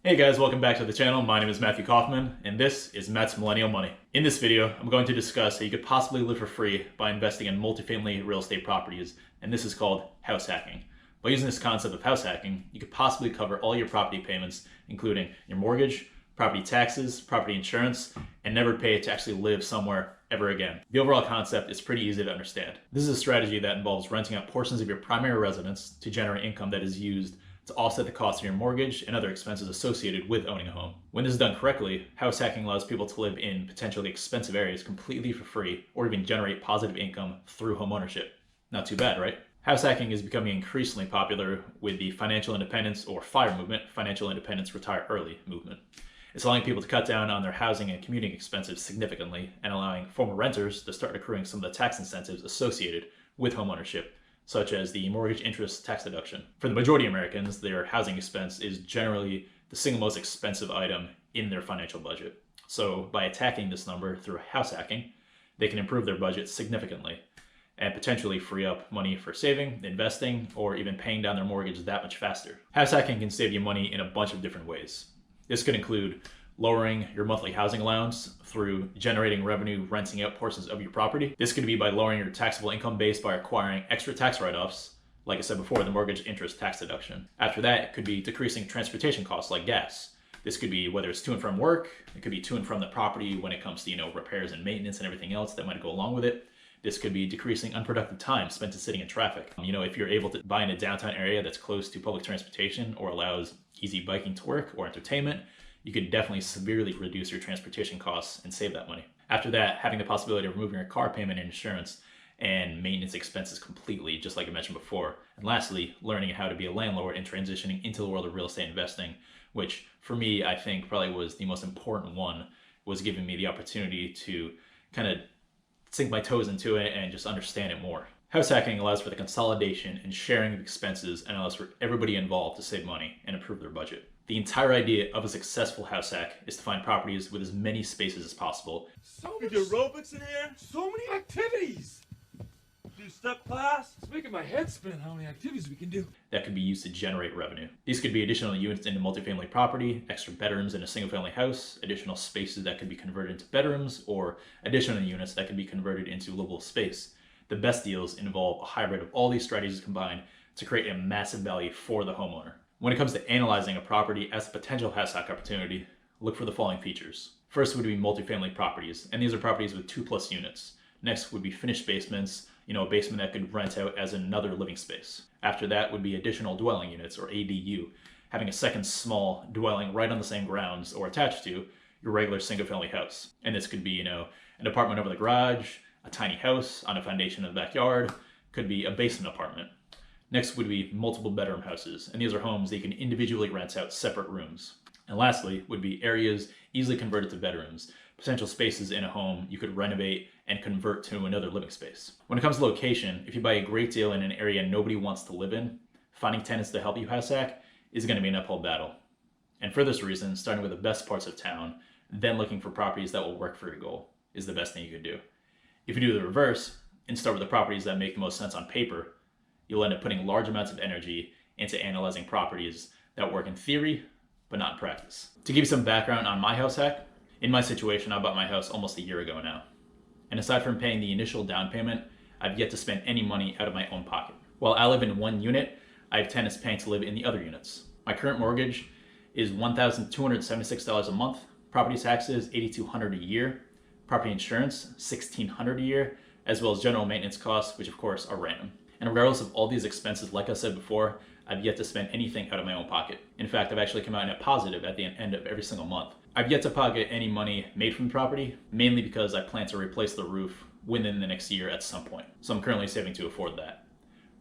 Hey guys, welcome back to the channel. My name is Matthew Kaufman, and this is Matt's Millennial Money. In this video, I'm going to discuss how you could possibly live for free by investing in multifamily real estate properties, and this is called house hacking. By using this concept of house hacking, you could possibly cover all your property payments, including your mortgage, property taxes, property insurance, and never pay to actually live somewhere ever again. The overall concept is pretty easy to understand. This is a strategy that involves renting out portions of your primary residence to generate income that is used to offset the cost of your mortgage and other expenses associated with owning a home. When this is done correctly, house hacking allows people to live in potentially expensive areas completely for free or even generate positive income through home ownership. Not too bad, right? House hacking is becoming increasingly popular with the financial independence or FIRE movement, financial independence retire early movement. It's allowing people to cut down on their housing and commuting expenses significantly and allowing former renters to start accruing some of the tax incentives associated with home ownership, such as the mortgage interest tax deduction. For the majority of Americans, their housing expense is generally the single most expensive item in their financial budget. So by attacking this number through house hacking, they can improve their budget significantly and potentially free up money for saving, investing, or even paying down their mortgage that much faster. House hacking can save you money in a bunch of different ways. This could include lowering your monthly housing allowance through generating revenue renting out portions of your property. This could be by lowering your taxable income base by acquiring extra tax write-offs, like I said before, the mortgage interest tax deduction. After that, it could be decreasing transportation costs like gas. This could be whether it's to and from work, it could be to and from the property when it comes to, repairs and maintenance and everything else that might go along with it. This could be decreasing unproductive time spent sitting in traffic. If you're able to buy in a downtown area that's close to public transportation or allows easy biking to work or entertainment, you could definitely severely reduce your transportation costs and save that money. After that, having the possibility of removing your car payment and insurance and maintenance expenses completely, just like I mentioned before. And lastly, learning how to be a landlord and transitioning into the world of real estate investing, which for me, I think probably was the most important one, was giving me the opportunity to kind of sink my toes into it and just understand it more. House hacking allows for the consolidation and sharing of expenses and allows for everybody involved to save money and improve their budget. The entire idea of a successful house hack is to find properties with as many spaces as possible. So many aerobics in here. So many activities. Do step class. It's making my head spin how many activities we can do. That could be used to generate revenue. These could be additional units in a multifamily property, extra bedrooms in a single family house, additional spaces that could be converted into bedrooms, or additional units that could be converted into livable space. The best deals involve a hybrid of all these strategies combined to create a massive value for the homeowner. When it comes to analyzing a property as a potential house hack opportunity, look for the following features. First would be multifamily properties, and these are properties with 2+ units. Next would be finished basements, a basement that could rent out as another living space. After that would be additional dwelling units, or ADU, having a second small dwelling right on the same grounds or attached to your regular single family house. And this could be, an apartment over the garage, a tiny house on a foundation in the backyard, could be a basement apartment. Next would be multiple bedroom houses, and these are homes that you can individually rent out separate rooms. And lastly would be areas easily converted to bedrooms, potential spaces in a home you could renovate and convert to another living space. When it comes to location, if you buy a great deal in an area nobody wants to live in, finding tenants to help you house hack is going to be an uphill battle. And for this reason, starting with the best parts of town, then looking for properties that will work for your goal is the best thing you could do. If you do the reverse and start with the properties that make the most sense on paper, you'll end up putting large amounts of energy into analyzing properties that work in theory, but not in practice. To give you some background on my house hack, in my situation, I bought my house almost a year ago now. And aside from paying the initial down payment, I've yet to spend any money out of my own pocket. While I live in one unit, I have tenants paying to live in the other units. My current mortgage is $1,276 a month, property taxes $8,200 a year, property insurance $1,600 a year, as well as general maintenance costs, which of course are random. And regardless of all these expenses, like I said before, I've yet to spend anything out of my own pocket. In fact, I've actually come out net positive at the end of every single month. I've yet to pocket any money made from the property, mainly because I plan to replace the roof within the next year at some point. So I'm currently saving to afford that.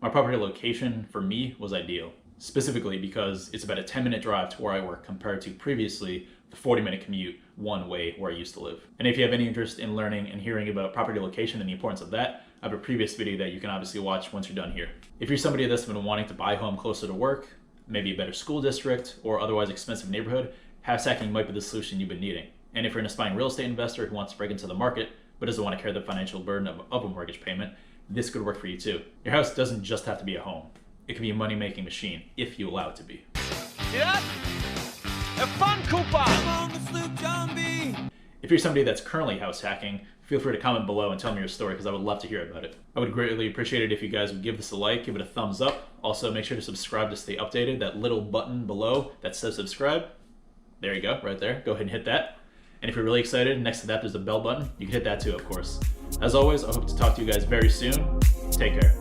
My property location for me was ideal, specifically because it's about a 10-minute drive to where I work compared to previously the 40-minute commute one way where I used to live. And if you have any interest in learning and hearing about property location and the importance of that, I have a previous video that you can obviously watch once you're done here. If you're somebody that's been wanting to buy a home closer to work, maybe a better school district, or otherwise expensive neighborhood, house hacking might be the solution you've been needing. And if you're an aspiring real estate investor who wants to break into the market, but doesn't want to carry the financial burden of a mortgage payment, this could work for you too. Your house doesn't just have to be a home. It can be a money-making machine if you allow it to be. Yeah. Have fun, Koopa! If you're somebody that's currently house hacking, feel free to comment below and tell me your story because I would love to hear about it. I would greatly appreciate it if you guys would give this a like, give it a thumbs up. Also, make sure to subscribe to stay updated. That little button below that says subscribe. There you go, right there. Go ahead and hit that. And if you're really excited, next to that there's a bell button. You can hit that too, of course. As always, I hope to talk to you guys very soon. Take care.